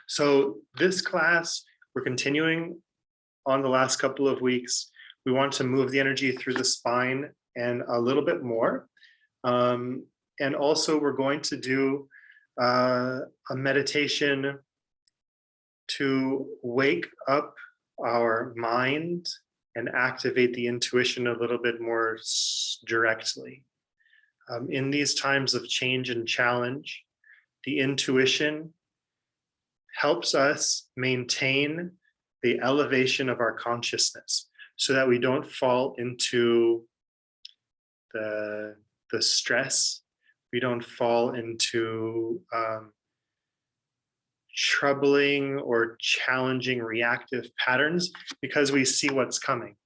So this class, we're continuing on the last couple of weeks. We want to move the energy through the spine and a little bit more. And also we're going to do a meditation to wake up our mind and activate the intuition a little bit more directly. In these times of change and challenge, the intuition helps us maintain the elevation of our consciousness so that we don't fall into the stress. We don't fall into troubling or challenging reactive patterns because we see what's coming.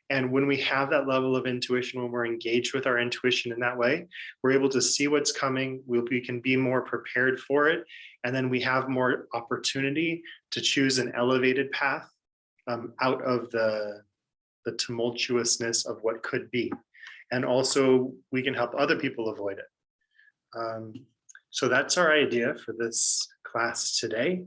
And when we have that level of intuition, when we're engaged with our intuition in that way, we're able to see what's coming. We can be more prepared for it. And then we have more opportunity to choose an elevated path out of the tumultuousness of what could be. And also we can help other people avoid it. So that's our idea for this class today.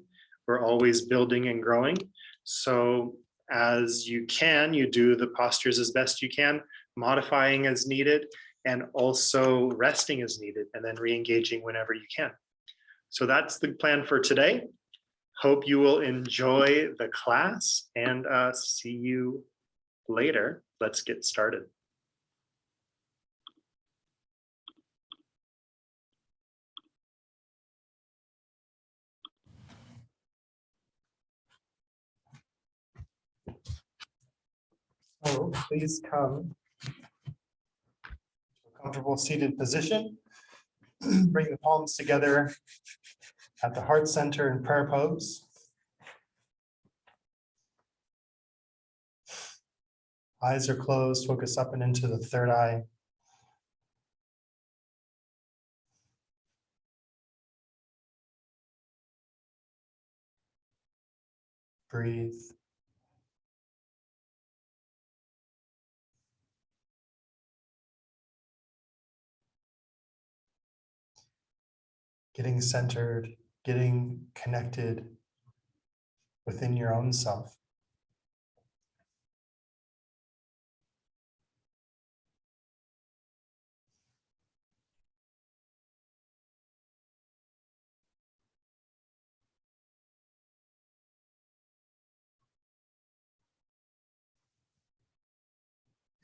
We're always building and growing. So as you can, you do the postures as best you can, modifying as needed, and also resting as needed, and then re-engaging whenever you can. So that's the plan for today. Hope you will enjoy the class and see you later. Let's get started. So please come to a comfortable seated position. Bring the palms together at the heart center in prayer pose. Eyes are closed, focus up and into the third eye. Breathe. Getting centered, getting connected within your own self.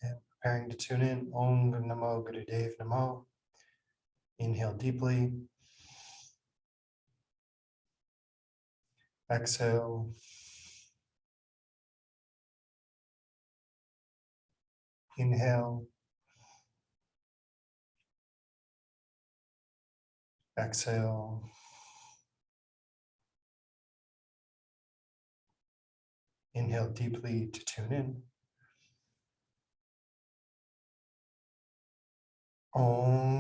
And preparing to tune in. Om Namo Gurudev Namo. Inhale deeply. Exhale. Inhale. Exhale. Inhale deeply to tune in. Om.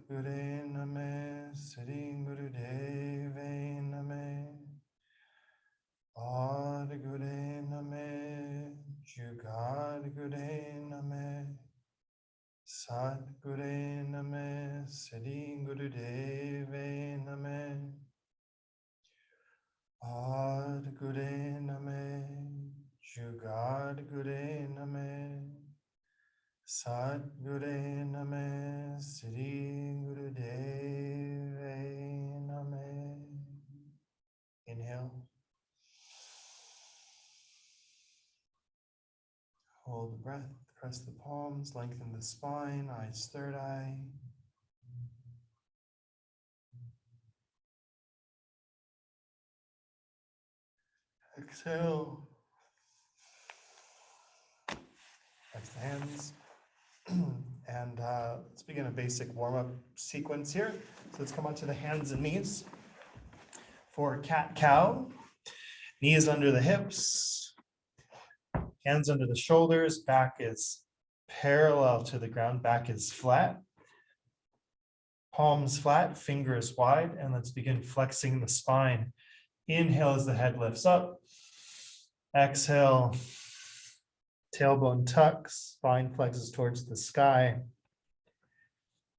Sadguru Name, Sitting Guru Deve Name, Adguru Name, Jugad Guru Name, Sadguru Name, Sitting Guru Deve Name, Adguru Name, Jugad Guru Name, Sadguru Name, Sri Guru Deve Name. Inhale. Hold the breath, press the palms, lengthen the spine, eyes third eye. Exhale. Touch the hands. And let's begin a basic warm-up sequence here. So let's come onto the hands and knees for cat-cow. Knees under the hips, hands under the shoulders, back is parallel to the ground, back is flat. Palms flat, fingers wide, and let's begin flexing the spine. Inhale as the head lifts up. Exhale, tailbone tucks, spine flexes towards the sky.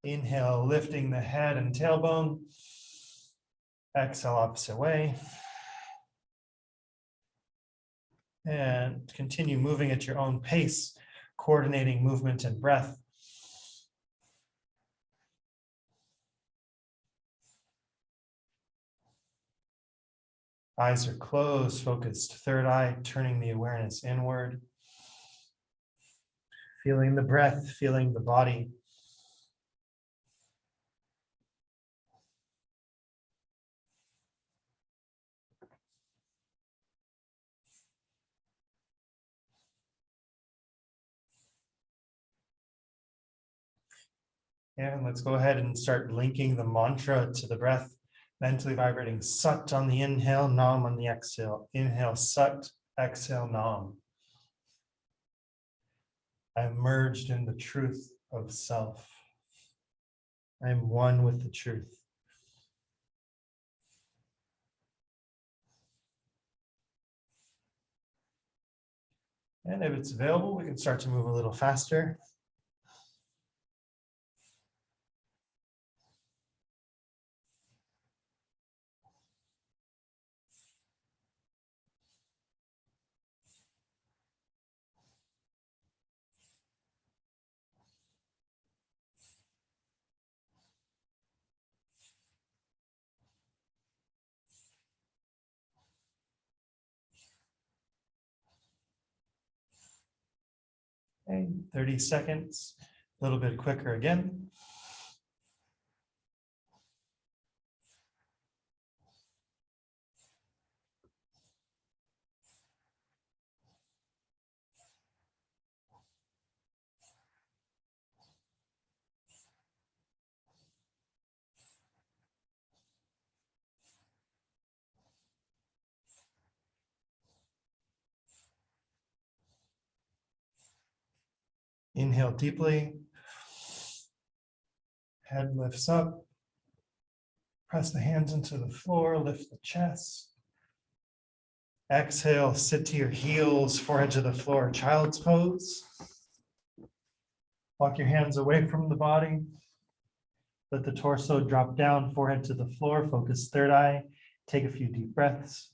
Inhale, lifting the head and tailbone. Exhale, opposite way. And continue moving at your own pace, coordinating movement and breath. Eyes are closed, focused third eye, turning the awareness inward. Feeling the breath, feeling the body. And let's go ahead and start linking the mantra to the breath. Mentally vibrating Sat on the inhale, Nam on the exhale. Inhale, Sat, exhale, Nam. I'm merged in the truth of self. I'm one with the truth. And if it's available, we can start to move a little faster. Okay, 30 seconds, a little bit quicker again. Inhale deeply. Head lifts up. Press the hands into the floor, lift the chest. Exhale, sit to your heels, forehead to the floor, child's pose. Walk your hands away from the body. Let the torso drop down, forehead to the floor, focus third eye. Take a few deep breaths.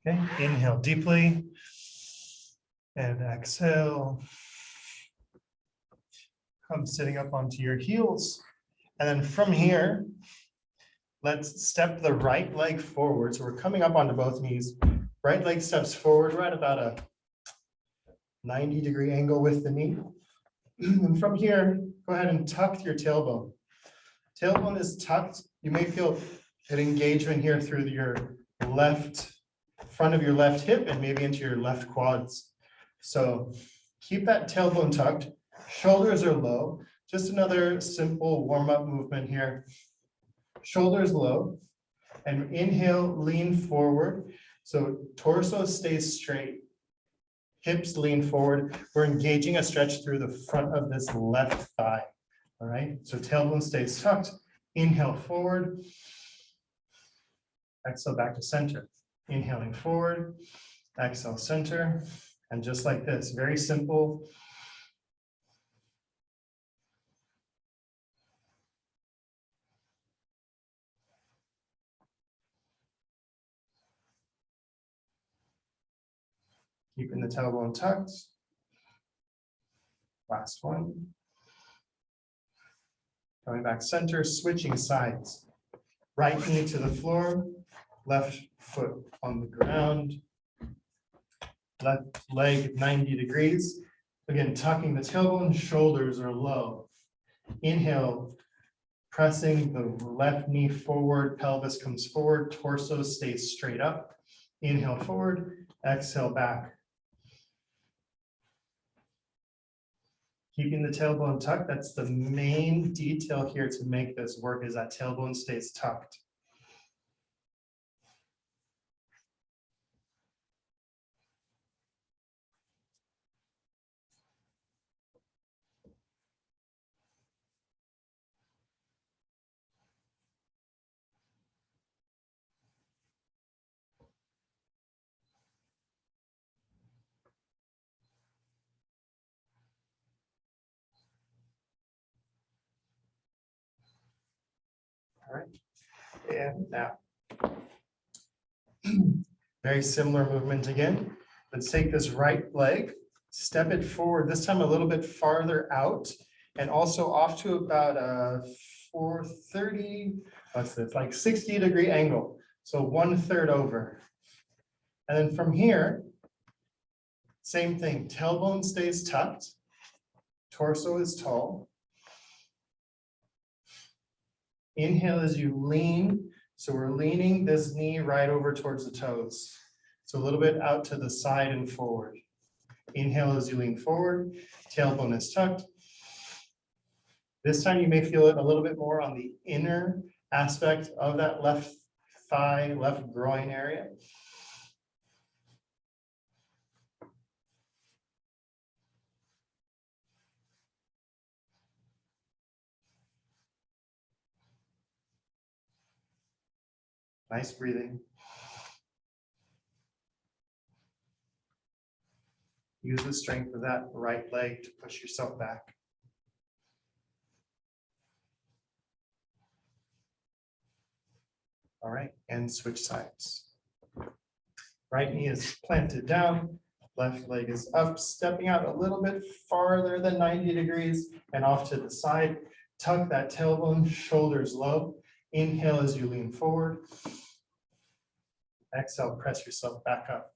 Okay, inhale deeply and exhale. Come sitting up onto your heels. And then from here, let's step the right leg forward. So we're coming up onto both knees. Right leg steps forward, right about a 90-degree angle with the knee. And from here, go ahead and tuck your tailbone. Tailbone is tucked. You may feel an engagement here through your front of your left hip and maybe into your left quads. So keep that tailbone tucked. Shoulders are low. Just another simple warm-up movement here. Shoulders low. And inhale, lean forward. So torso stays straight. Hips lean forward. We're engaging a stretch through the front of this left thigh. All right, so tailbone stays tucked. Inhale forward. Exhale back to center. Inhaling forward. Exhale center. And just like this, very simple. Keeping the tailbone tucked. Last one. Going back center, switching sides. Right knee to the floor, left foot on the ground. Left leg 90 degrees. Again, tucking the tailbone, shoulders are low. Inhale, pressing the left knee forward, pelvis comes forward, torso stays straight up. Inhale forward, exhale back. Keeping the tailbone tucked, that's the main detail here to make this work, is that tailbone stays tucked. All right, and now, very similar movement again. Let's take this right leg, step it forward, this time a little bit farther out, and also off to about a 430, what's this, like 60-degree angle. So 1/3 over. And then from here, same thing, tailbone stays tucked, torso is tall. Inhale as you lean. So we're leaning this knee right over towards the toes. So a little bit out to the side and forward. Inhale as you lean forward, tailbone is tucked. This time you may feel it a little bit more on the inner aspect of that left thigh, left groin area. Nice breathing. Use the strength of that right leg to push yourself back. All right, and switch sides. Right knee is planted down, left leg is up, stepping out a little bit farther than 90 degrees and off to the side. Tuck that tailbone, shoulders low. Inhale as you lean forward. Exhale, press yourself back up.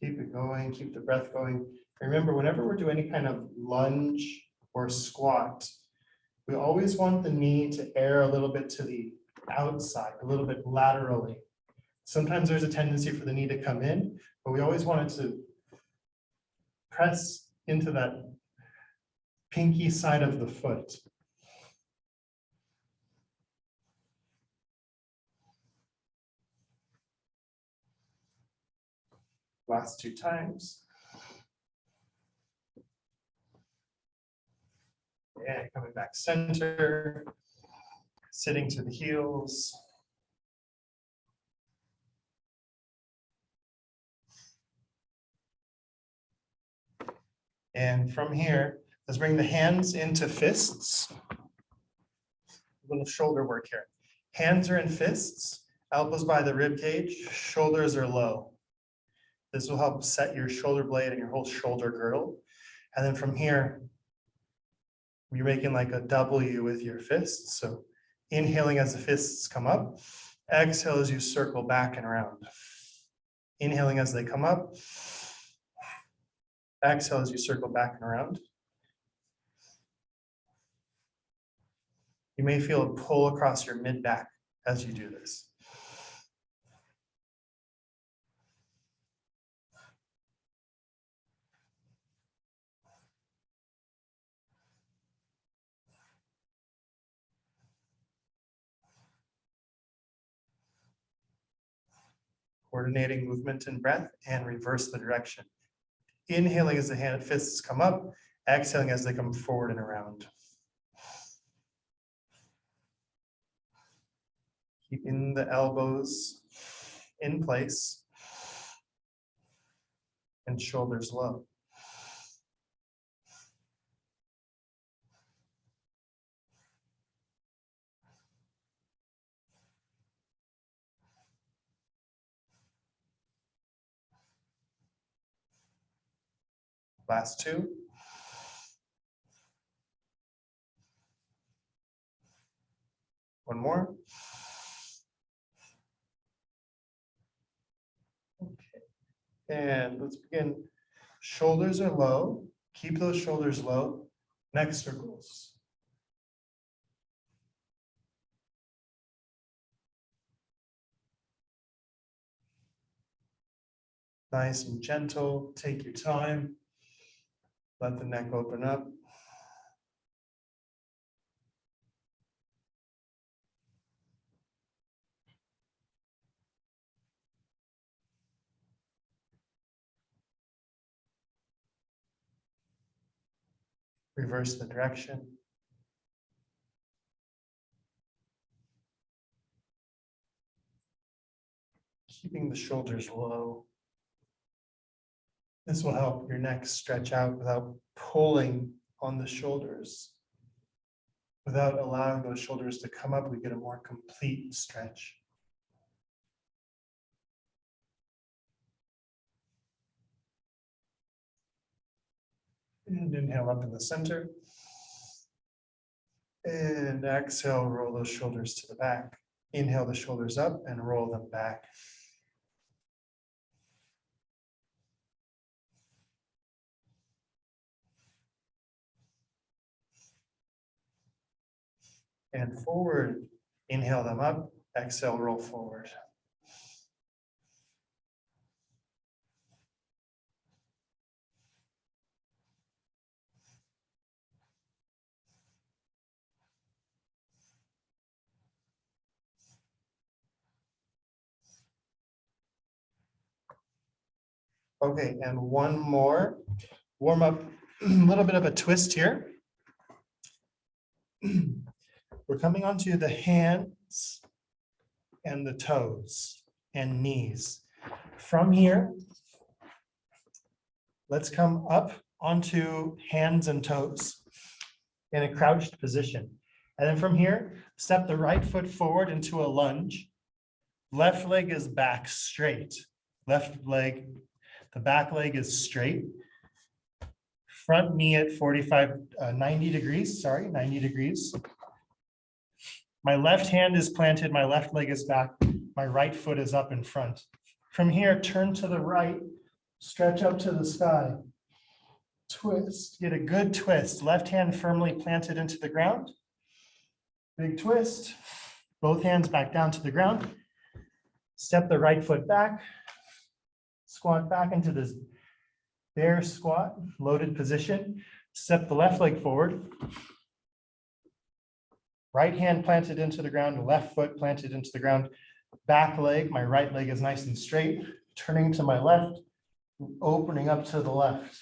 Keep it going, keep the breath going. Remember, whenever we're doing any kind of lunge or squat, we always want the knee to err a little bit to the outside, a little bit laterally. Sometimes there's a tendency for the knee to come in, but we always want it to press into that pinky side of the foot. Last 2 times. And coming back center, sitting to the heels. And from here, let's bring the hands into fists. A little shoulder work here. Hands are in fists, elbows by the rib cage, shoulders are low. This will help set your shoulder blade and your whole shoulder girdle. And then from here, you're making like a W with your fists. So inhaling as the fists come up, exhale as you circle back and around. Inhaling as they come up, exhale as you circle back and around. You may feel a pull across your mid-back as you do this. Coordinating movement and breath, and reverse the direction. Inhaling as the fists come up, exhaling as they come forward and around. Keeping the elbows in place and shoulders low. Last two. One more. Okay. And let's begin. Shoulders are low. Keep those shoulders low. Neck circles. Nice and gentle. Take your time. Let the neck open up. Reverse the direction. Keeping the shoulders low. This will help your neck stretch out without pulling on the shoulders. Without allowing those shoulders to come up, we get a more complete stretch. And inhale up in the center. And exhale, roll those shoulders to the back. Inhale the shoulders up and roll them back. And forward, inhale them up, exhale, roll forward. Okay, and one more. Warm up, a little bit of a twist here. We're coming onto the hands and the toes and knees. From here, let's come up onto hands and toes in a crouched position. And then from here, step the right foot forward into a lunge. Left leg is back straight. Left leg, the back leg is straight. Front knee at 90 degrees. My left hand is planted, my left leg is back, my right foot is up in front. From here, turn to the right, stretch up to the sky. Twist, get a good twist. Left hand firmly planted into the ground. Big twist. Both hands back down to the ground. Step the right foot back. Squat back into this bear squat, loaded position. Step the left leg forward. Right hand planted into the ground, left foot planted into the ground. Back leg, my right leg is nice and straight. Turning to my left, opening up to the left.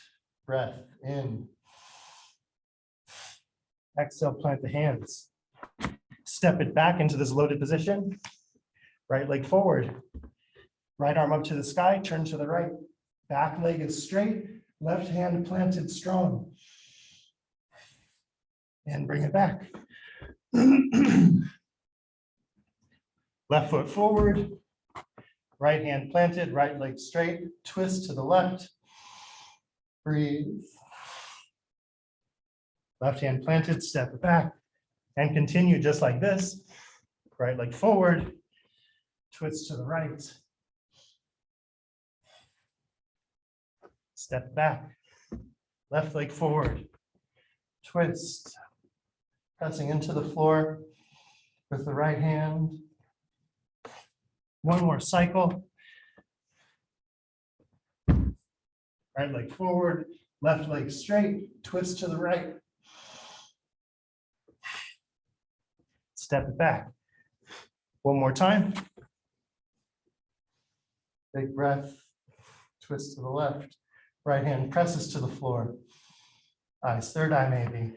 Breath in. Exhale, plant the hands. Step it back into this loaded position. Right leg forward. Right arm up to the sky, turn to the right. Back leg is straight, left hand planted strong. And bring it back. Left foot forward. Right hand planted, right leg straight, twist to the left. Breathe. Left hand planted, step it back, and continue just like this. Right leg forward, twist to the right. Step back, left leg forward, twist, pressing into the floor with the right hand. One more cycle. Right leg forward, left leg straight, twist to the right. Step it back. One more time. Big breath, twist to the left. Right hand presses to the floor. Eyes, third eye maybe.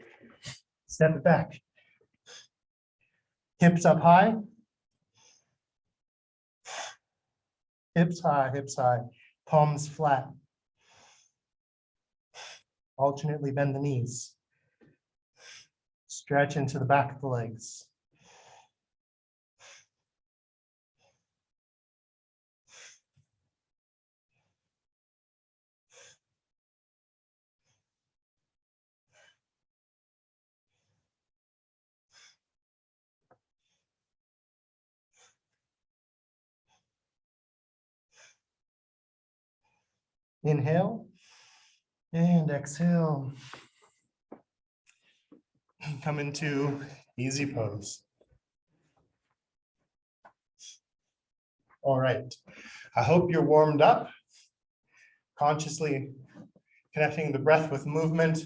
Step it back. Hips up high. Hips high, palms flat. Alternately bend the knees. Stretch into the back of the legs. Inhale and exhale. Come into easy pose. All right. I hope you're warmed up, consciously connecting the breath with movement.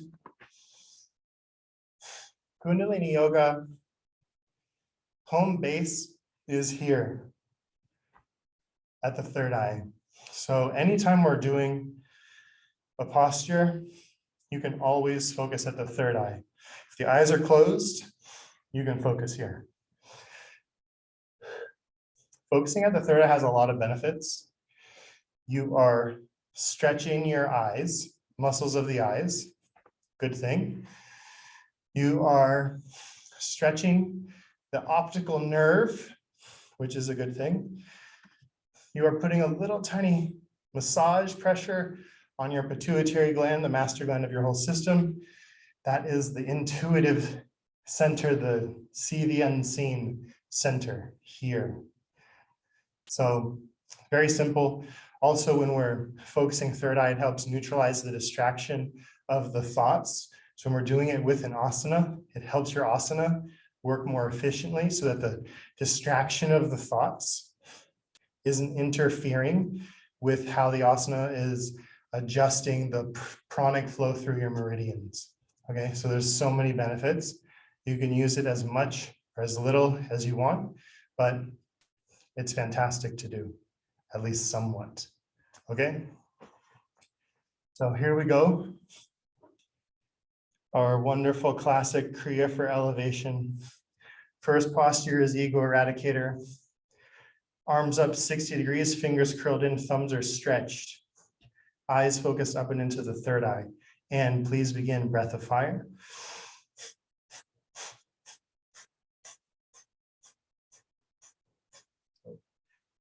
Kundalini yoga, home base is here at the third eye. So anytime we're doing a posture, you can always focus at the third eye. If the eyes are closed, you can focus here. Focusing at the third eye has a lot of benefits. You are stretching your eyes, muscles of the eyes, good thing. You are stretching the optical nerve, which is a good thing. You are putting a little tiny massage pressure on your pituitary gland, the master gland of your whole system. That is the intuitive center, the see the unseen center here. So very simple. Also, when we're focusing third eye, it helps neutralize the distraction of the thoughts. So when we're doing it with an asana, it helps your asana work more efficiently so that the distraction of the thoughts isn't interfering with how the asana is adjusting the pranic flow through your meridians. Okay, so there's so many benefits. You can use it as much or as little as you want, but it's fantastic to do, at least somewhat. Okay, so here we go. Our wonderful classic Kriya for elevation. First posture is ego eradicator. Arms up 60 degrees, fingers curled in, thumbs are stretched. Eyes focused up and into the third eye. And please begin breath of fire.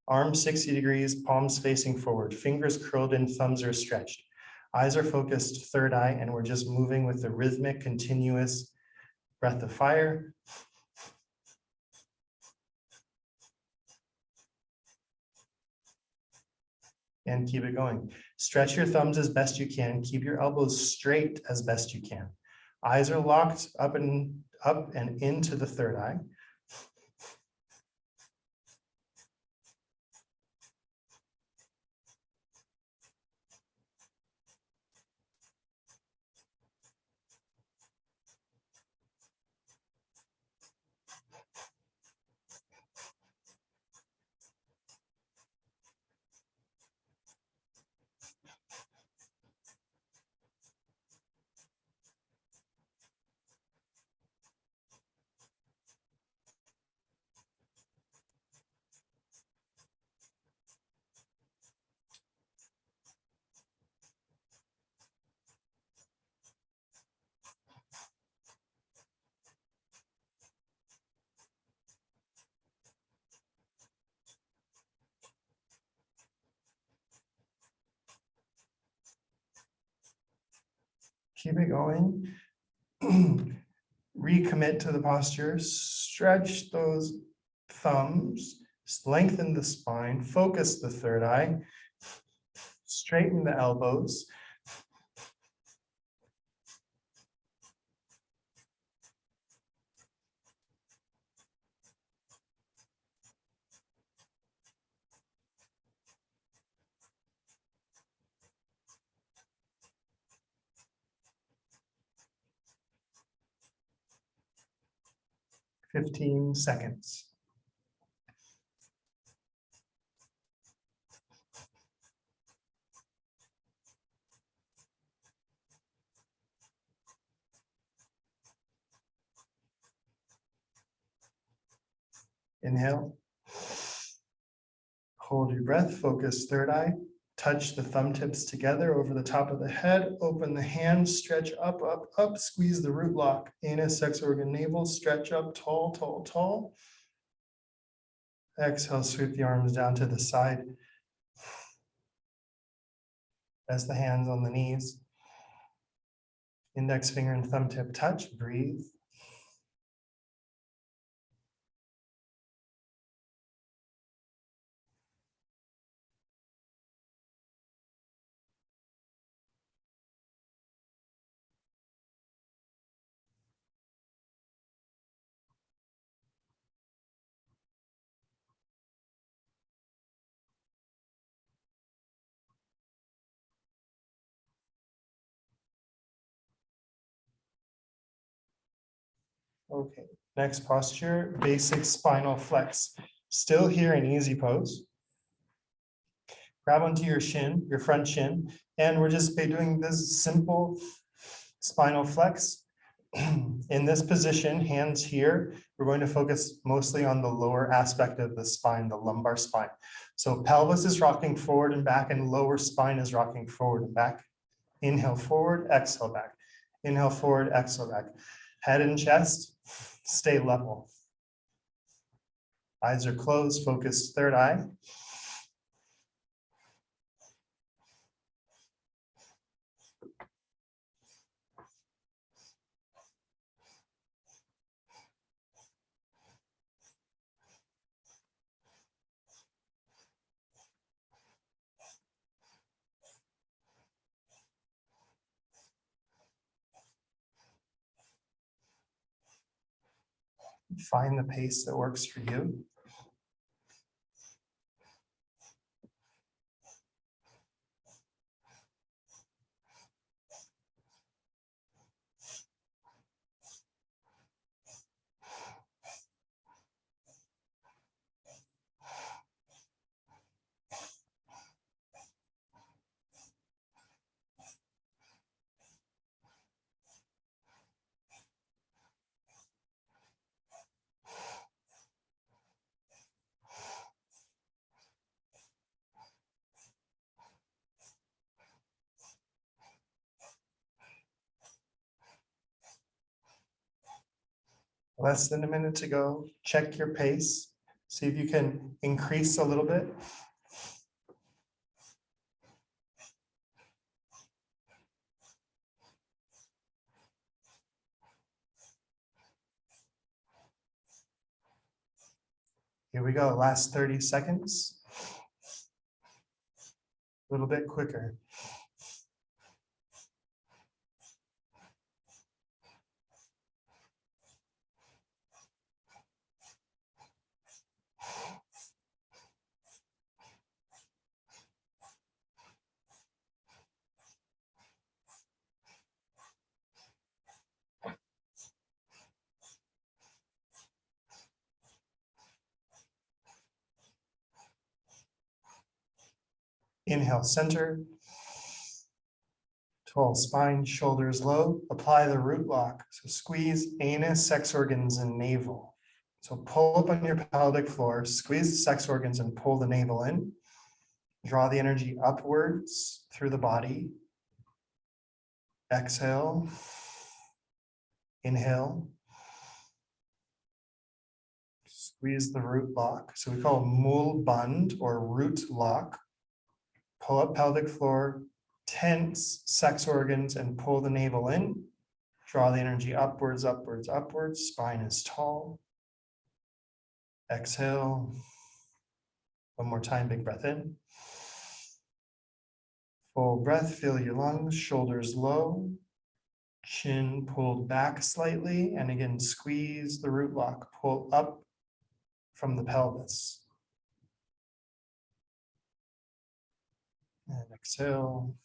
Arms 60 degrees, palms facing forward, fingers curled in, thumbs are stretched. Eyes are focused third eye, and we're just moving with the rhythmic, continuous breath of fire. And keep it going. Stretch your thumbs as best you can. Keep your elbows straight as best you can. Eyes are locked up and into the third eye. Keep it going. Recommit to the posture. Stretch those thumbs. Lengthen the spine. Focus the third eye. Straighten the elbows. Fifteen seconds. Inhale. Hold your breath, focus third eye. Touch the thumb tips together over the top of the head. Open the hands, stretch up, up, up. Squeeze the root lock. Anus, sex organ, navel. Stretch up, tall, tall, tall. Exhale, sweep the arms down to the side. Rest the hands on the knees. Index finger and thumb tip touch. Breathe. Okay, next posture, basic spinal flex. Still here in easy pose. Grab onto your shin, your front shin, and we're just doing this simple spinal flex. In this position, hands here, we're going to focus mostly on the lower aspect of the spine, the lumbar spine. So pelvis is rocking forward and back, and lower spine is rocking forward and back. Inhale forward, exhale back. Inhale forward, exhale back. Head and chest, stay level. Eyes are closed, focus third eye. Find the pace that works for you. Less than a minute to go. Check your pace. See if you can increase a little bit. Here we go. Last 30 seconds. A little bit quicker. Inhale, center. Tall spine, shoulders low. Apply the root lock. So squeeze anus, sex organs, and navel. So pull up on your pelvic floor, squeeze the sex organs and pull the navel in. Draw the energy upwards through the body. Exhale. Inhale. Squeeze the root lock. So we call it mul band or root lock. Pull up pelvic floor, tense sex organs and pull the navel in. Draw the energy upwards, upwards, upwards. Spine is tall. Exhale. One more time, big breath in. Full breath, fill your lungs, shoulders low. Chin pulled back slightly. And again, squeeze the root lock. Pull up from the pelvis. And exhale.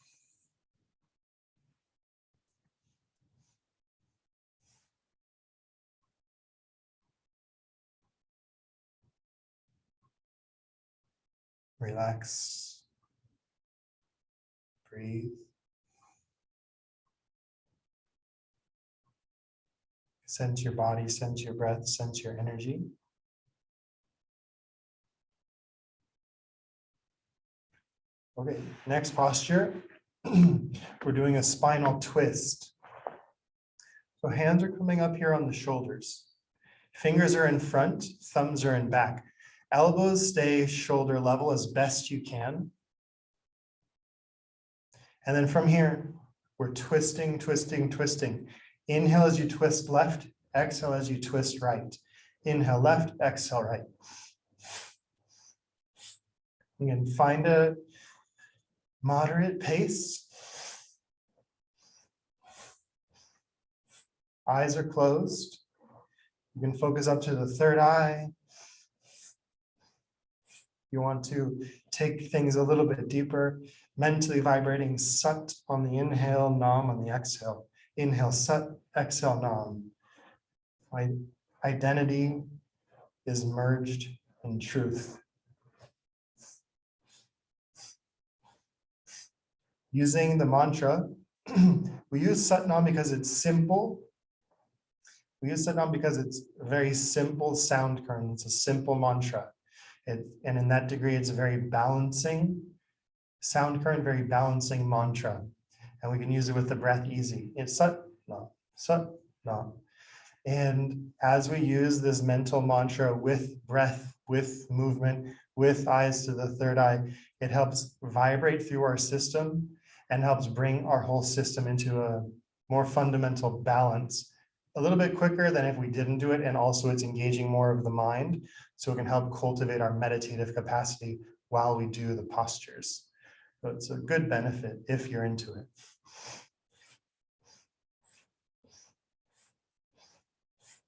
Relax. Breathe. Sense your body, sense your breath, sense your energy. Okay, next posture. We're doing a spinal twist. So hands are coming up here on the shoulders. Fingers are in front, thumbs are in back. Elbows stay shoulder level as best you can. And then from here, we're twisting, twisting, twisting. Inhale as you twist left, exhale as you twist right. Inhale left, exhale right. You can find a moderate pace. Eyes are closed. You can focus up to the third eye. You want to take things a little bit deeper, mentally vibrating Sat on the inhale, Nam on the exhale. Inhale, Sat, exhale, Nam. My identity is merged in truth. Using the mantra, we use Sat Nam because it's simple. We use Sat Nam because it's a very simple sound current. It's a simple mantra. And in that degree, it's a very balancing sound current, very balancing mantra. And we can use it with the breath easy. It's Sat Nam, Sat Nam. And as we use this mental mantra with breath, with movement, with eyes to the third eye, it helps vibrate through our system and helps bring our whole system into a more fundamental balance a little bit quicker than if we didn't do it. And also it's engaging more of the mind. So it can help cultivate our meditative capacity while we do the postures. So it's a good benefit if you're into it.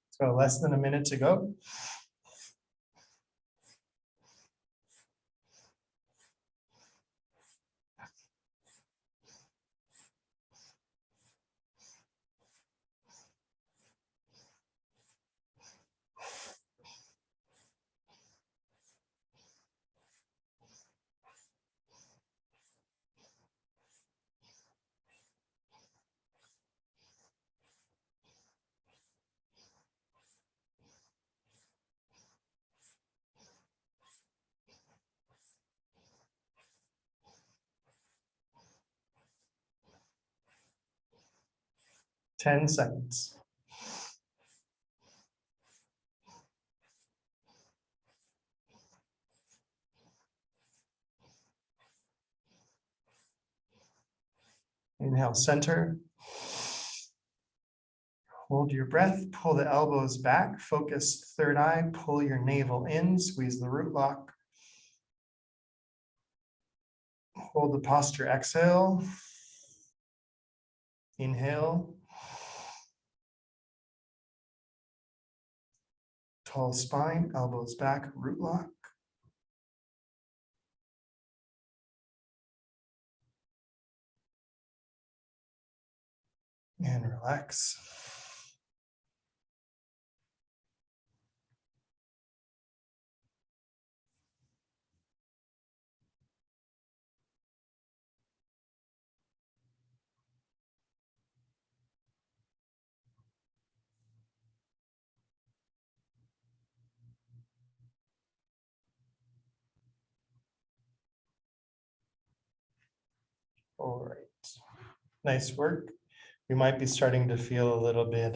So less than a minute to go. Ten seconds. Inhale, center. Hold your breath, pull the elbows back, focus third eye, pull your navel in, squeeze the root lock. Hold the posture, exhale. Inhale. Tall spine, elbows back, root lock. And relax. All right. Nice work. You might be starting to feel a little bit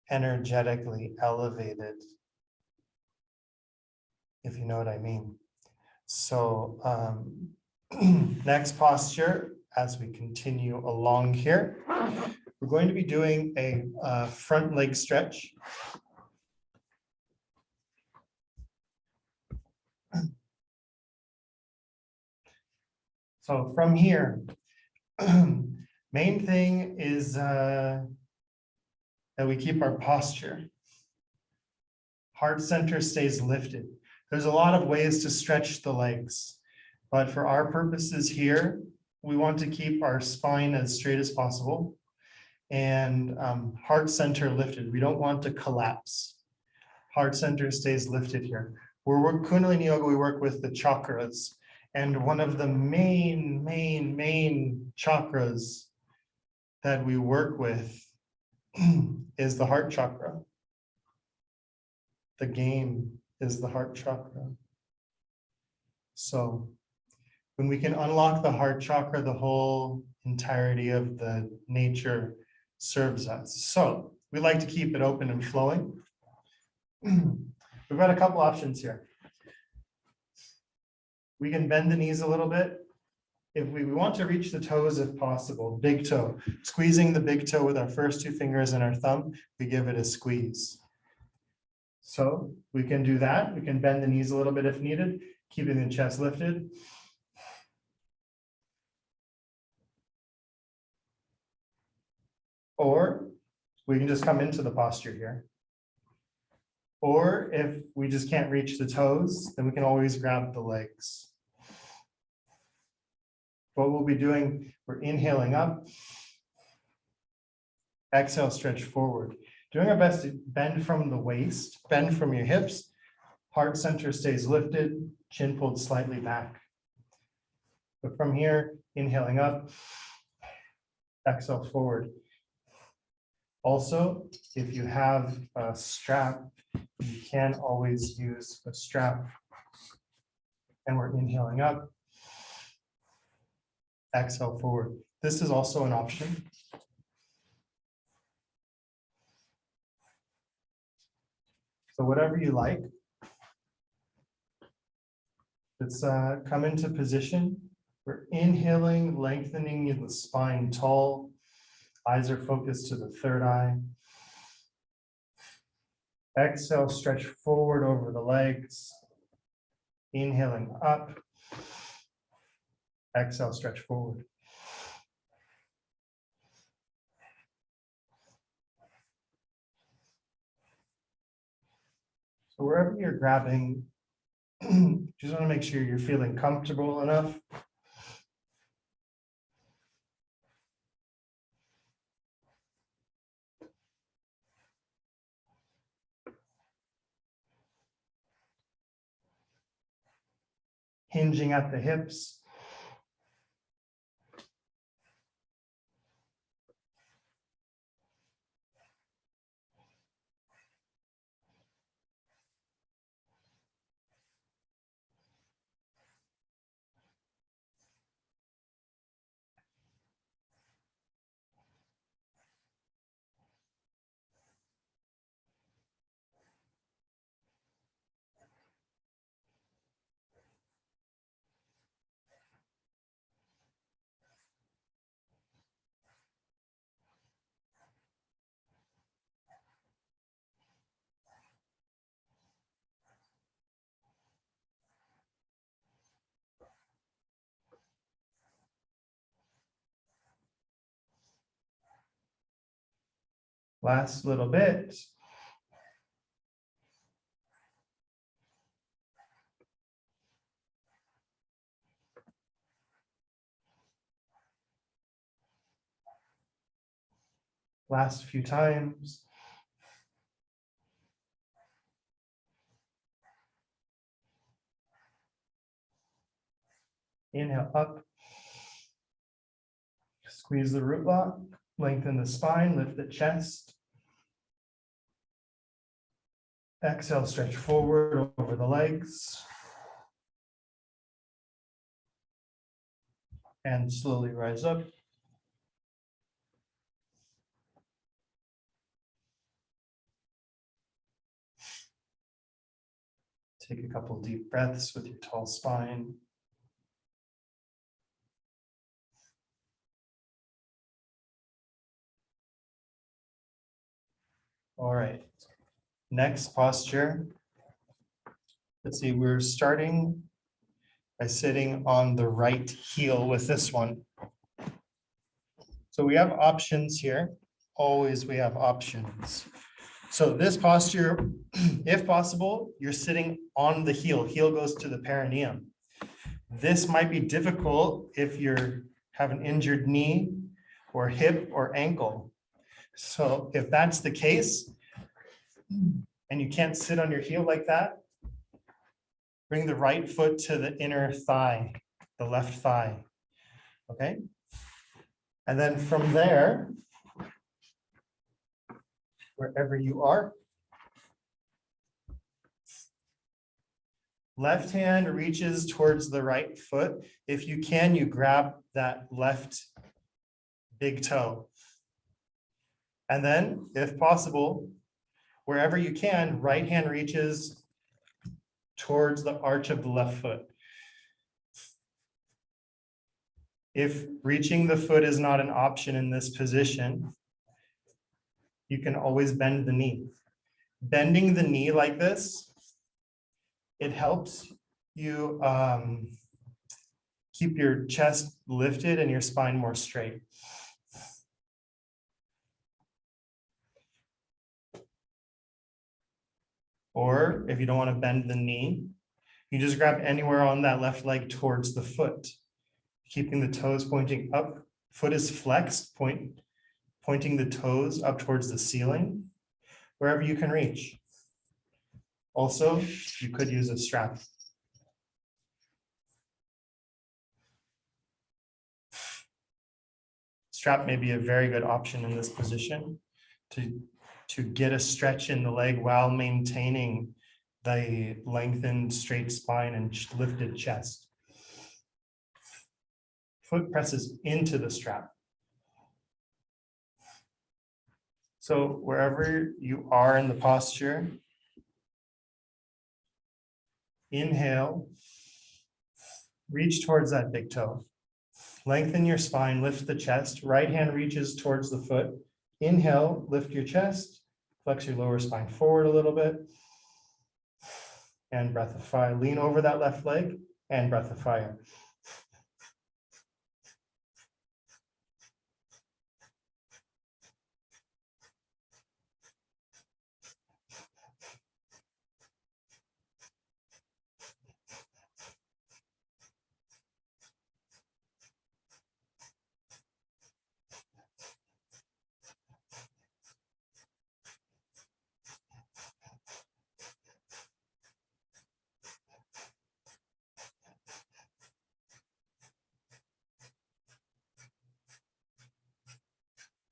energetically elevated, if you know what I mean. So Next posture, as we continue along here, we're going to be doing a front leg stretch. So from here, main thing is that we keep our posture. Heart center stays lifted. There's a lot of ways to stretch the legs, but for our purposes here, we want to keep our spine as straight as possible and heart center lifted. We don't want to collapse. Heart center stays lifted here. We're Kundalini yoga, we work with the chakras. And one of the main chakras that we work with is the heart chakra. The game is the heart chakra. So when we can unlock the heart chakra, the whole entirety of the nature serves us. So we like to keep it open and flowing. We've got a couple options here. We can bend the knees a little bit. If we want to reach the toes if possible, big toe, squeezing the big toe with our first two fingers and our thumb, we give it a squeeze. So we can do that. We can bend the knees a little bit if needed, keeping the chest lifted. Or we can just come into the posture here. Or if we just can't reach the toes, then we can always grab the legs. What we'll be doing, we're inhaling up. Exhale, stretch forward. Doing our best to bend from the waist, bend from your hips. Heart center stays lifted, chin pulled slightly back. But from here, inhaling up, exhale forward. Also, if you have a strap, you can always use a strap. And we're inhaling up, exhale forward. This is also an option. So whatever you like. Let's come into position. We're inhaling, lengthening the spine tall. Eyes are focused to the third eye. Exhale, stretch forward over the legs. Inhaling up. Exhale, stretch forward. So wherever you're grabbing, just want to make sure you're feeling comfortable enough. Hinging at the hips. Last little bit. Last few times. Inhale up. Squeeze the root block, lengthen the spine, lift the chest. Exhale, stretch forward over the legs. And slowly rise up. Take a couple deep breaths with your tall spine. All right. Next posture. Let's see, we're starting by sitting on the right heel with this one. So we have options here. Always we have options. So this posture, if possible, you're sitting on the heel. Heel goes to the perineum. This might be difficult if you have an injured knee or hip or ankle. So if that's the case, and you can't sit on your heel like that, bring the right foot to the inner thigh, the left thigh, okay? And then from there, wherever you are, left hand reaches towards the right foot. If you can, you grab that left big toe. And then, if possible, wherever you can, right hand reaches towards the arch of the left foot. If reaching the foot is not an option in this position, you can always bend the knee. Bending the knee like this, it helps you keep your chest lifted and your spine more straight. Or if you don't want to bend the knee, you just grab anywhere on that left leg towards the foot, keeping the toes pointing up. Foot is flexed, pointing the toes up towards the ceiling, wherever you can reach. Also, you could use a strap. Strap may be a very good option in this position to get a stretch in the leg while maintaining the lengthened straight spine and lifted chest. Foot presses into the strap. So wherever you are in the posture, inhale, reach towards that big toe. Lengthen your spine, lift the chest. Right hand reaches towards the foot. Inhale, lift your chest, flex your lower spine forward a little bit. And breath of fire. Lean over that left leg and breath of fire.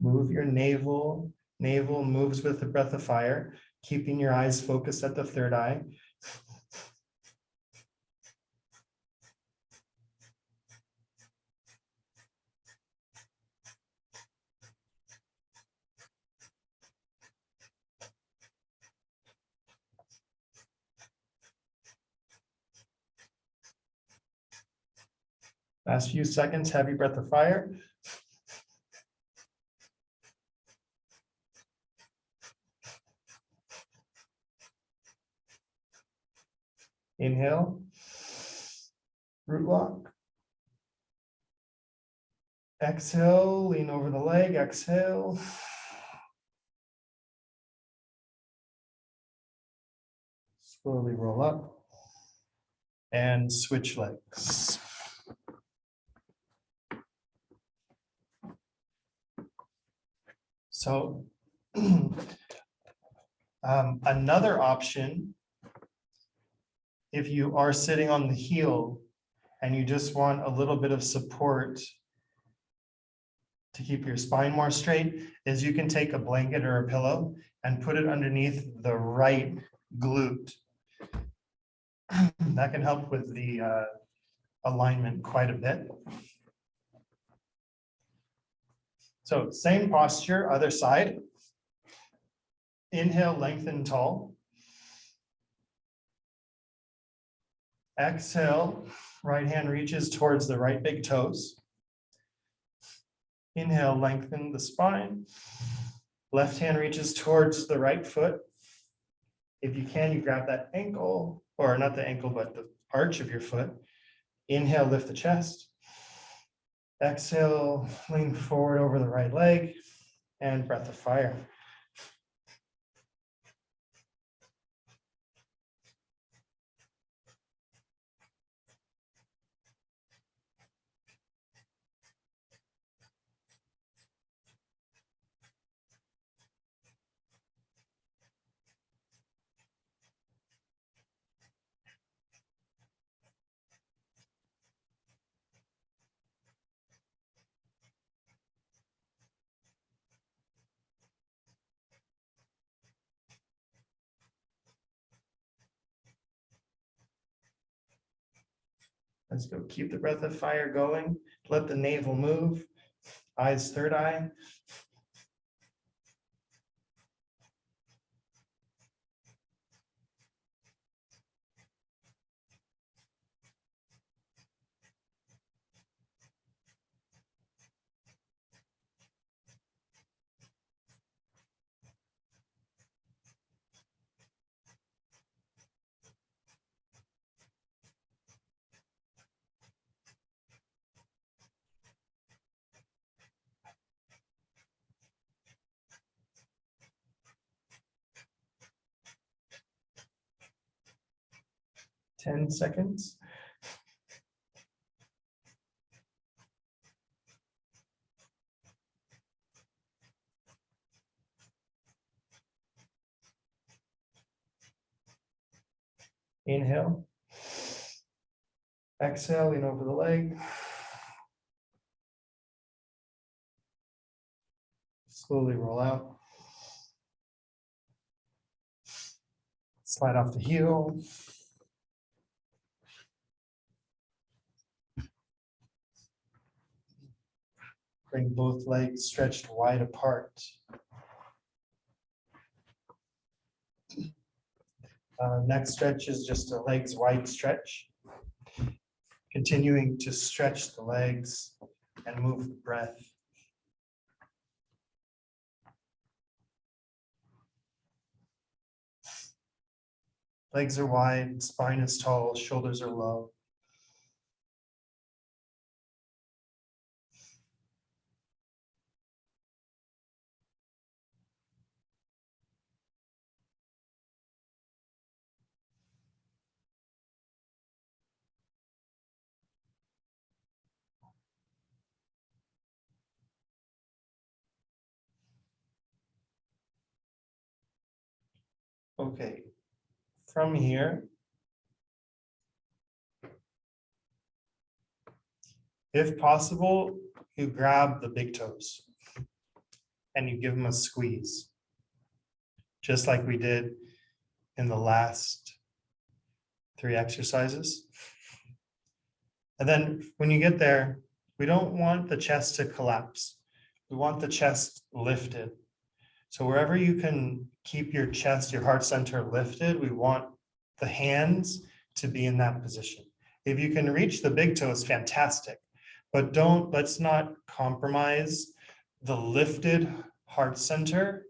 Move your navel. Navel moves with the breath of fire, keeping your eyes focused at the third eye. Last few seconds, heavy breath of fire. Inhale, root lock. Exhale, lean over the leg, exhale. Slowly roll up and switch legs. So another option, if you are sitting on the heel and you just want a little bit of support to keep your spine more straight, is you can take a blanket or a pillow and put it underneath the right glute. That can help with the alignment quite a bit. So same posture, other side. Inhale, lengthen tall. Exhale, right hand reaches towards the right big toes. Inhale, lengthen the spine. Left hand reaches towards the right foot. If you can, you grab that ankle, or not the ankle, but the arch of your foot. Inhale, lift the chest. Exhale, lean forward over the right leg, and breath of fire. Let's go. Keep the breath of fire going. Let the navel move. Eyes, third eye. Ten seconds. Inhale. Exhale, lean over the leg. Slowly roll out. Slide off the heel. Bring both legs stretched wide apart. Next stretch is just a legs wide stretch. Continuing to stretch the legs and move the breath. Legs are wide, spine is tall, shoulders are low. Okay, from here, if possible, you grab the big toes and you give them a squeeze, just like we did in the last 3 exercises. And then when you get there, we don't want the chest to collapse. We want the chest lifted. So wherever you can keep your chest, your heart center lifted, we want the hands to be in that position. If you can reach the big toes, fantastic. But let's not compromise the lifted heart center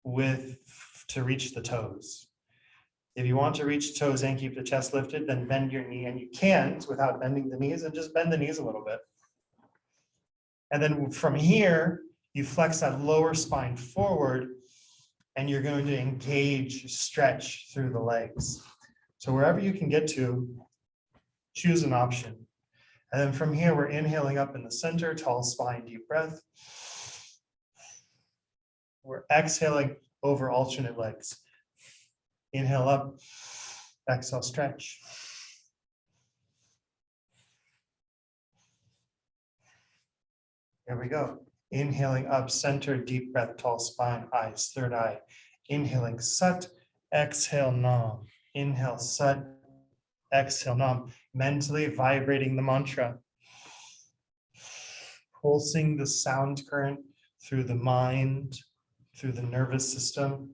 to reach the toes. If you want to reach toes and keep the chest lifted, then bend your knee, and you can't without bending the knees, and just bend the knees a little bit. And then from here, you flex that lower spine forward, and you're going to engage, stretch through the legs. So wherever you can get to, choose an option. And then from here, we're inhaling up in the center, tall spine, deep breath. We're exhaling over alternate legs. Inhale up, exhale, stretch. Here we go. Inhaling up, center, deep breath, tall spine, eyes, third eye. Inhaling sat, exhale, nam. Inhale sat, exhale, nam. Mentally vibrating the mantra. Pulsing the sound current through the mind, through the nervous system.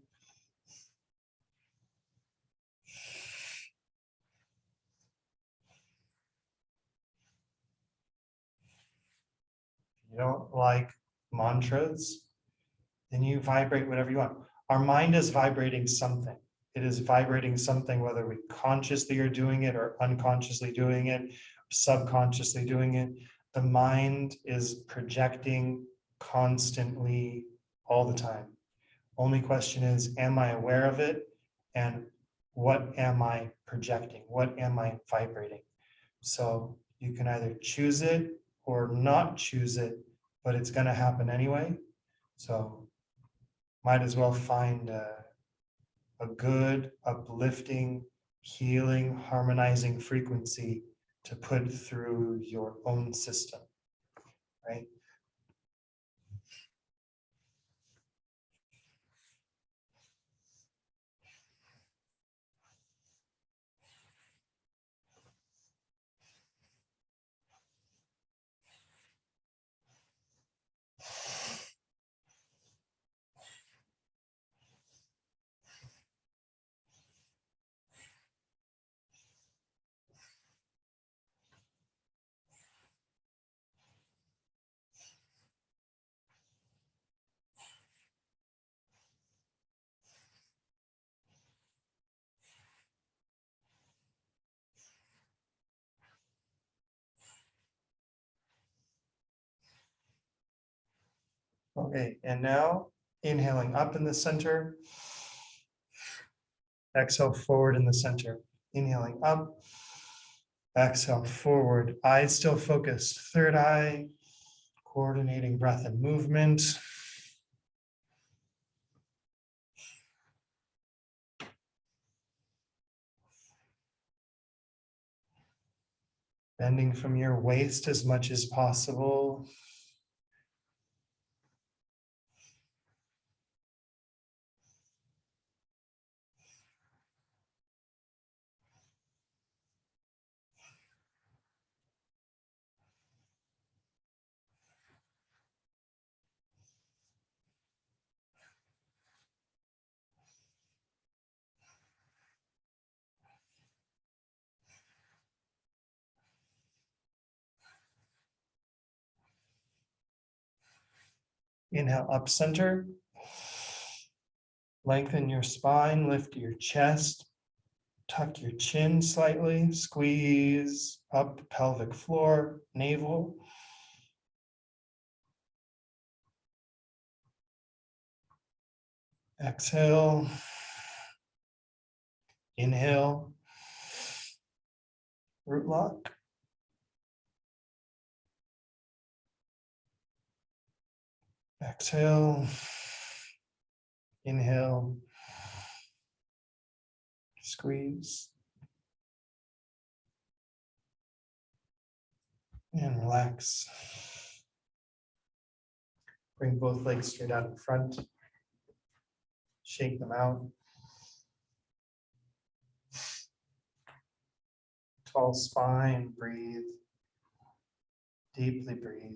If you don't like mantras, then you vibrate whatever you want. Our mind is vibrating something. It is vibrating something, whether we consciously are doing it or unconsciously doing it, subconsciously doing it. The mind is projecting constantly all the time. Only question is, am I aware of it? And what am I projecting? What am I vibrating? So you can either choose it or not choose it, but it's going to happen anyway. So might as well find a good, uplifting, healing, harmonizing frequency to put through your own system, right? Okay, and now inhaling up in the center, exhale forward in the center. Inhaling up, exhale forward, eyes still focused, third eye, coordinating breath and movement. Bending from your waist as much as possible. Inhale up center. Lengthen your spine, lift your chest, tuck your chin slightly, squeeze up pelvic floor, navel. Exhale. Inhale. Root lock. Exhale. Inhale. Squeeze. And relax. Bring both legs straight out in front. Shake them out. Tall spine, breathe. Deeply breathe.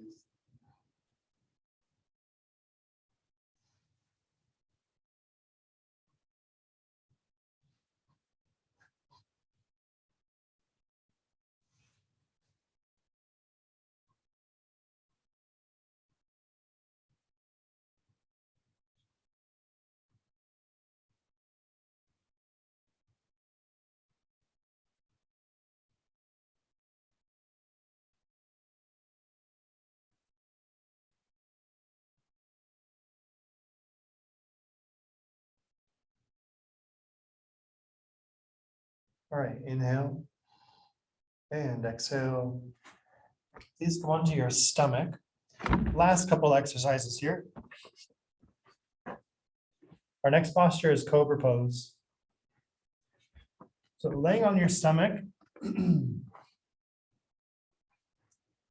All right, inhale and exhale. Please come onto your stomach. Last couple exercises here. Our next posture is cobra pose. So laying on your stomach,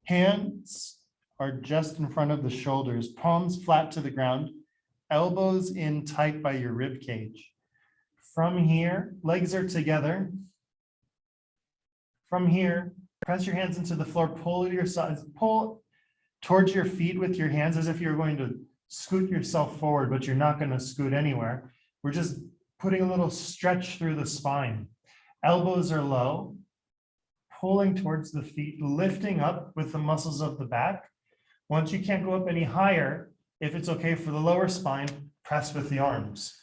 hands are just in front of the shoulders, palms flat to the ground, elbows in tight by your rib cage. From here, legs are together. From here, press your hands into the floor, pull to your sides, pull towards your feet with your hands as if you're going to scoot yourself forward, but you're not going to scoot anywhere. We're just putting a little stretch through the spine. Elbows are low, pulling towards the feet, lifting up with the muscles of the back. Once you can't go up any higher, If it's okay for the lower spine, press with the arms.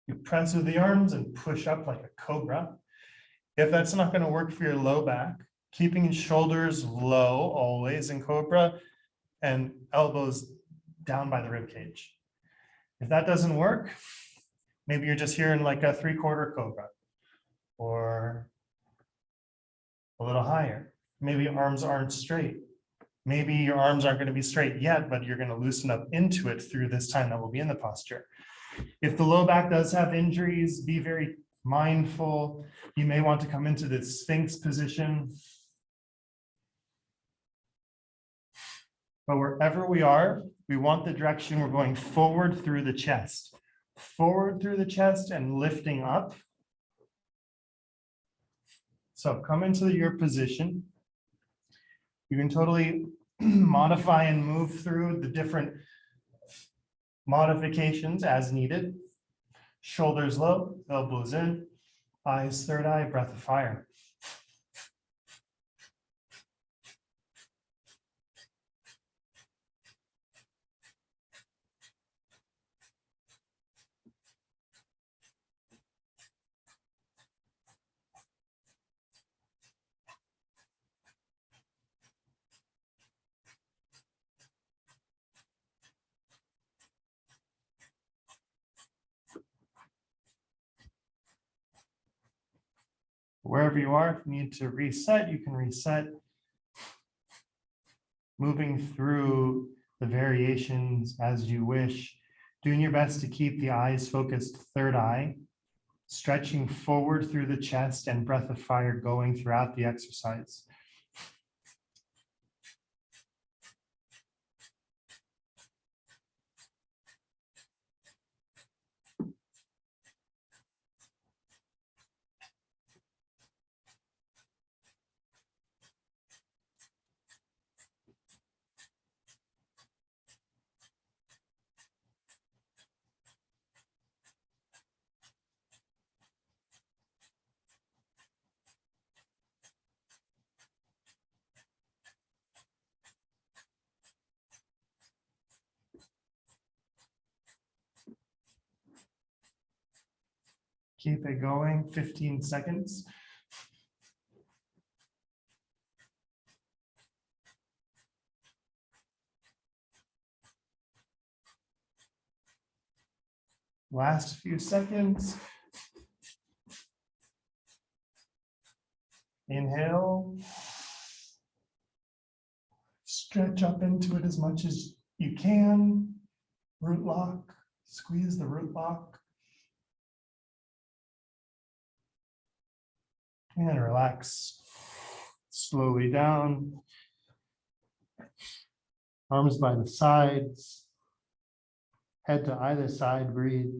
You press with the arms and push up like a cobra. If that's not going to work for your low back, keeping shoulders low always in cobra and elbows down by the rib cage. If that doesn't work, maybe you're just here in like a 3/4 cobra or a little higher. Maybe your arms aren't straight. Maybe your arms aren't going to be straight yet, but you're going to loosen up into it through this time that we'll be in the posture. If the low back does have injuries, be very mindful. You may want to come into the Sphinx position. But wherever we are, we want the direction we're going forward through the chest. Forward through the chest and lifting up. So come into your position. You can totally modify and move through the different modifications as needed. Shoulders low, elbows in, eyes third eye, breath of fire. Wherever you are, if you need to reset, you can reset. Moving through the variations as you wish, doing your best to keep the eyes focused third eye, stretching forward through the chest and breath of fire going throughout the exercise. Keep it going, 15 seconds. Last few seconds. Inhale. Stretch up into it as much as you can. Root lock, squeeze the root lock. And relax slowly down. Arms by the sides. Head to either side, breathe.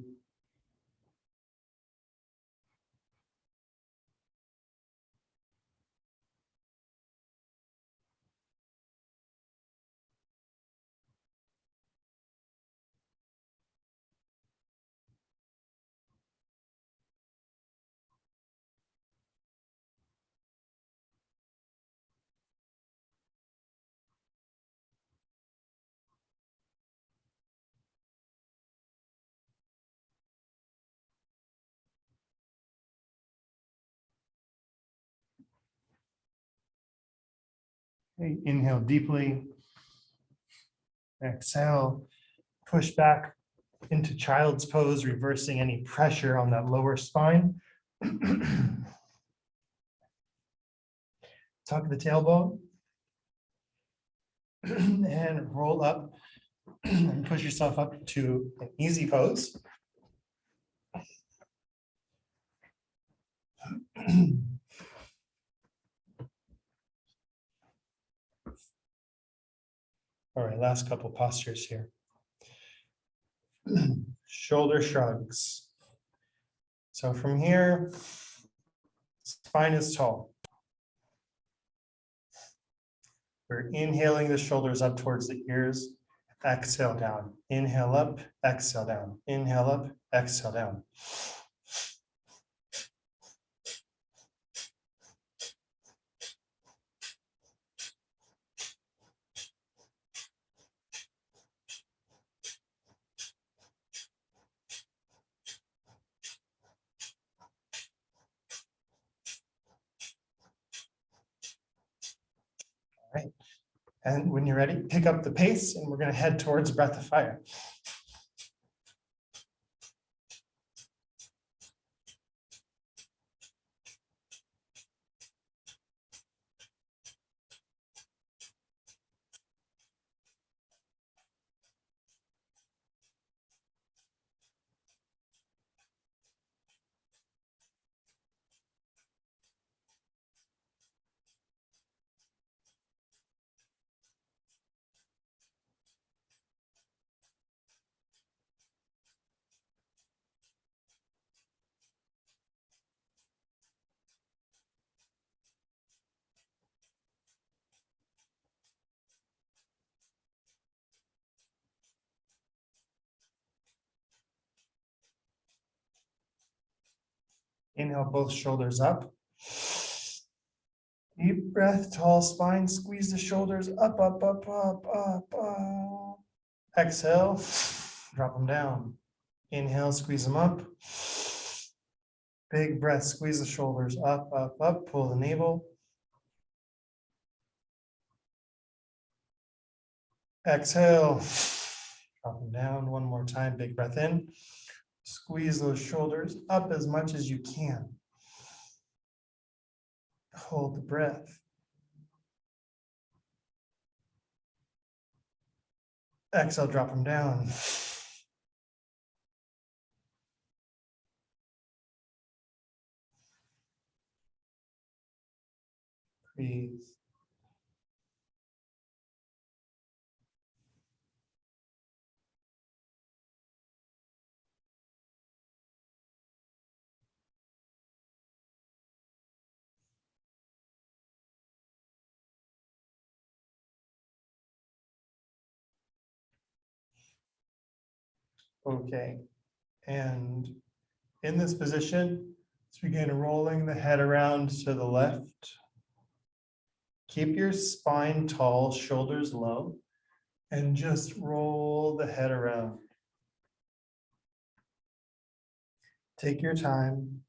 Okay, inhale deeply. Exhale, push back into child's pose, reversing any pressure on that lower spine. Tuck the tailbone and roll up and push yourself up to an easy pose. All right, last couple postures here. Shoulder shrugs. So from here, spine is tall. We're inhaling the shoulders up towards the ears. Exhale down. Inhale up, exhale down. Inhale up, exhale down. And when you're ready, pick up the pace and we're going to head towards breath of fire. Inhale, both shoulders up. Deep breath, tall spine, squeeze the shoulders up, up, up, up, up, up. Exhale, drop them down. Inhale, squeeze them up. Big breath, squeeze the shoulders up, up, up, pull the navel. Exhale, drop them down one more time. Big breath in. Squeeze those shoulders up as much as you can. Hold the breath. Exhale, drop them down. Breathe. Okay, and in this position, let's begin rolling the head around to the left. Keep your spine tall, shoulders low, and just roll the head around. Take your time.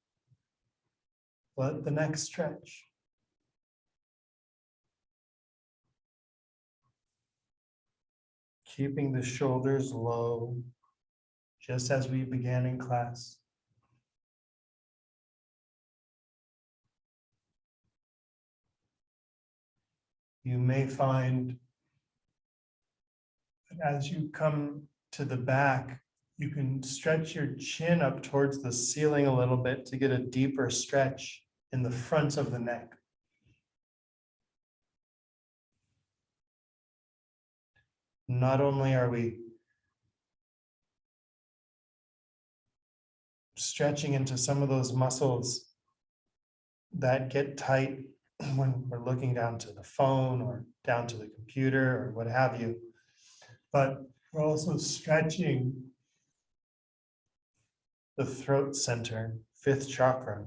Let the neck stretch. Keeping the shoulders low, just as we began in class. You may find that as you come to the back, you can stretch your chin up towards the ceiling a little bit to get a deeper stretch in the front of the neck. Not only are we stretching into some of those muscles that get tight when we're looking down to the phone or down to the computer or what have you, but we're also stretching the throat center, fifth chakra.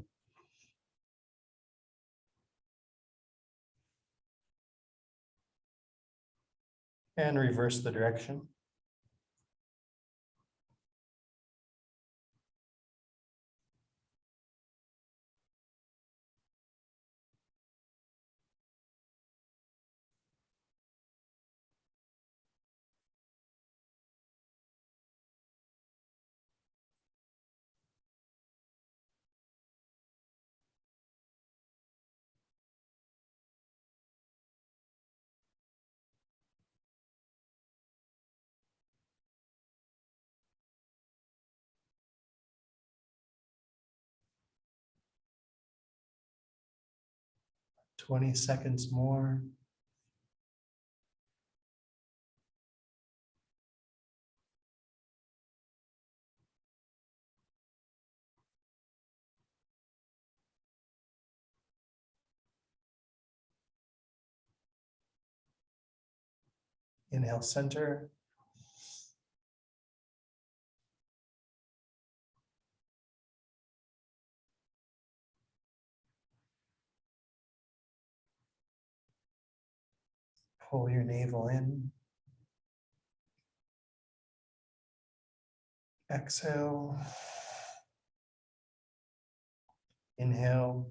And reverse the direction. Twenty seconds more. Inhale, center. Pull your navel in. Exhale. Inhale.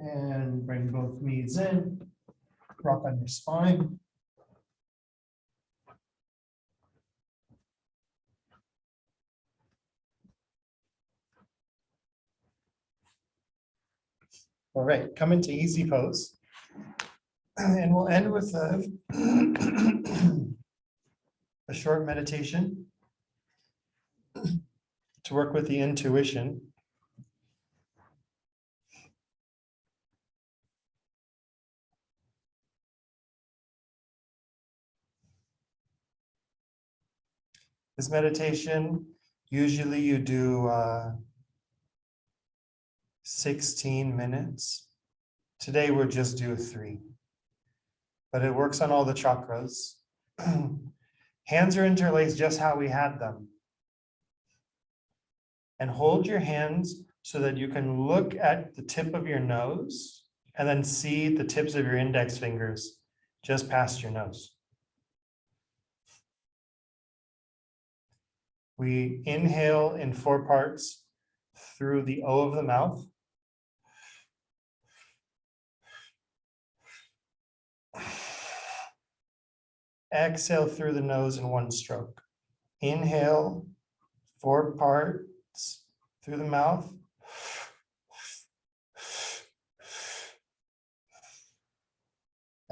And bring both knees in, rock on your spine. All right, come into easy pose. And we'll end with a short meditation to work with the intuition. This meditation, usually you do 16 minutes. Today we'll just do 3, but it works on all the chakras. Hands are interlaced just how we had them. And hold your hands so that you can look at the tip of your nose and then see the tips of your index fingers just past your nose. We inhale in 4 parts through the O of the mouth. Exhale through the nose in 1 stroke. Inhale, 4 parts through the mouth.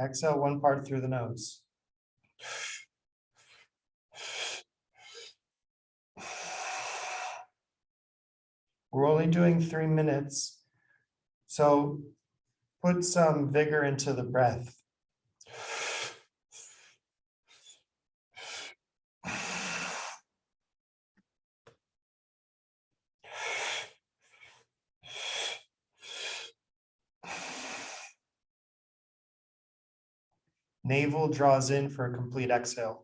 Exhale 1 part through the nose. We're only doing 3 minutes, so put some vigor into the breath. Navel draws in for a complete exhale.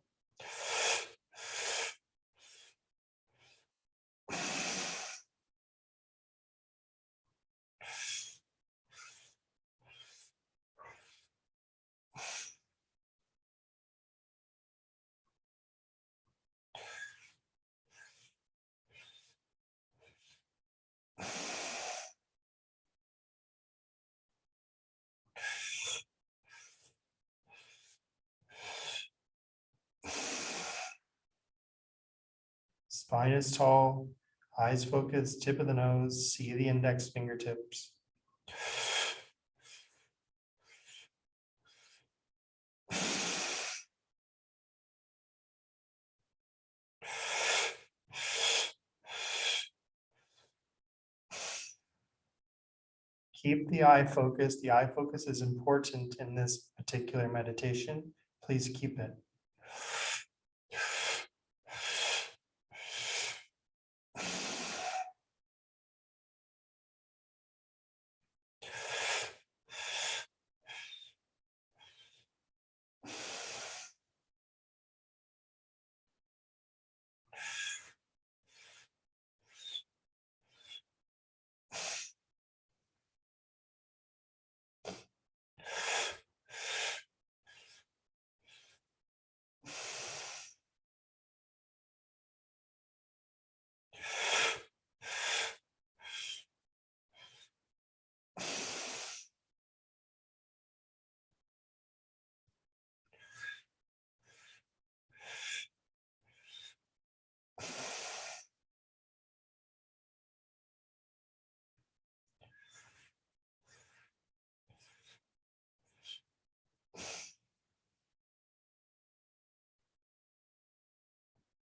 Spine is tall, eyes focused, tip of the nose, see the index fingertips. Keep the eye focused. The eye focus is important in this particular meditation. Please keep it.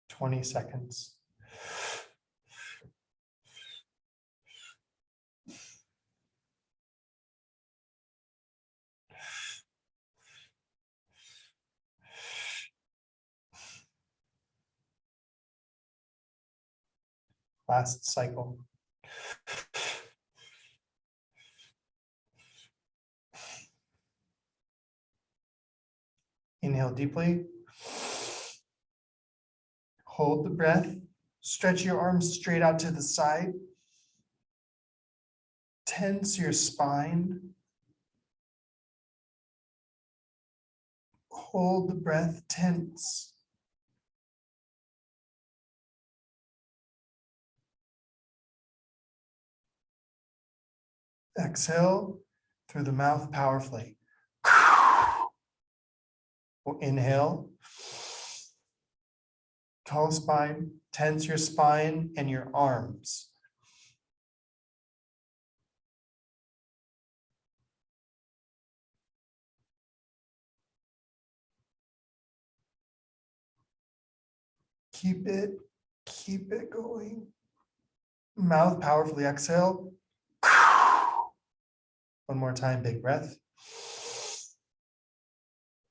Twenty seconds. Last cycle. Inhale deeply. Hold the breath. Stretch your arms straight out to the side. Tense your spine. Hold the breath tense. Exhale. through the mouth powerfully. Inhale. Tall spine, tense your spine and your arms. Keep it going. Mouth powerfully exhale. One more time, big breath.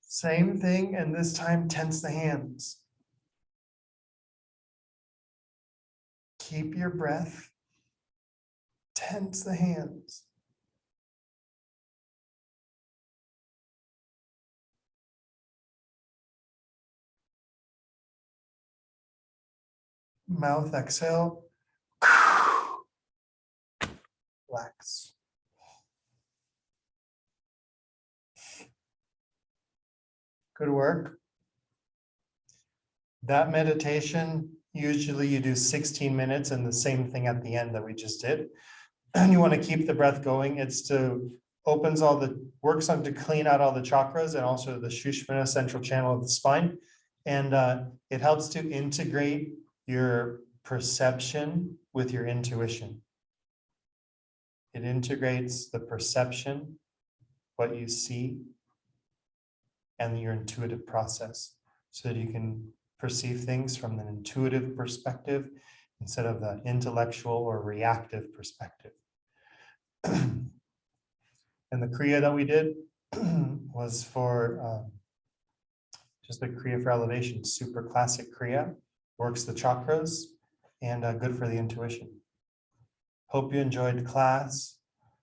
Same thing, and this time tense the hands. Keep your breath. Tense the hands. Mouth exhale. Relax. Good work. That meditation, usually you do 16 minutes and the same thing at the end that we just did. And you want to keep the breath going. It's to works on to clean out all the chakras and also the Shushmana central channel of the spine. And it helps to integrate your perception with your intuition. It integrates the perception, what you see, and your intuitive process so that you can perceive things from an intuitive perspective instead of the intellectual or reactive perspective. And the Kriya that we did was for just the Kriya for elevation, super classic Kriya, works the chakras and good for the intuition. Hope you enjoyed the class.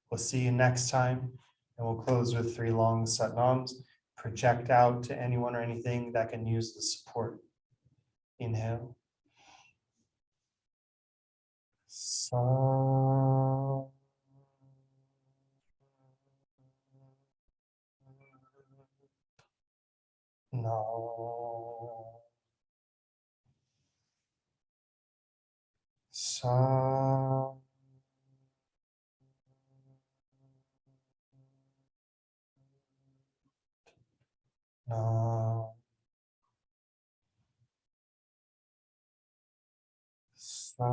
We'll see you next time. And we'll close with 3 long satnams. Project out to anyone or anything that can use the support. Inhale. Sa. No. Sa. No. Sa.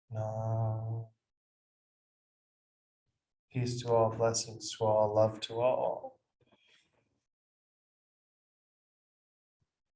No. Peace to all, blessings to all, love to all.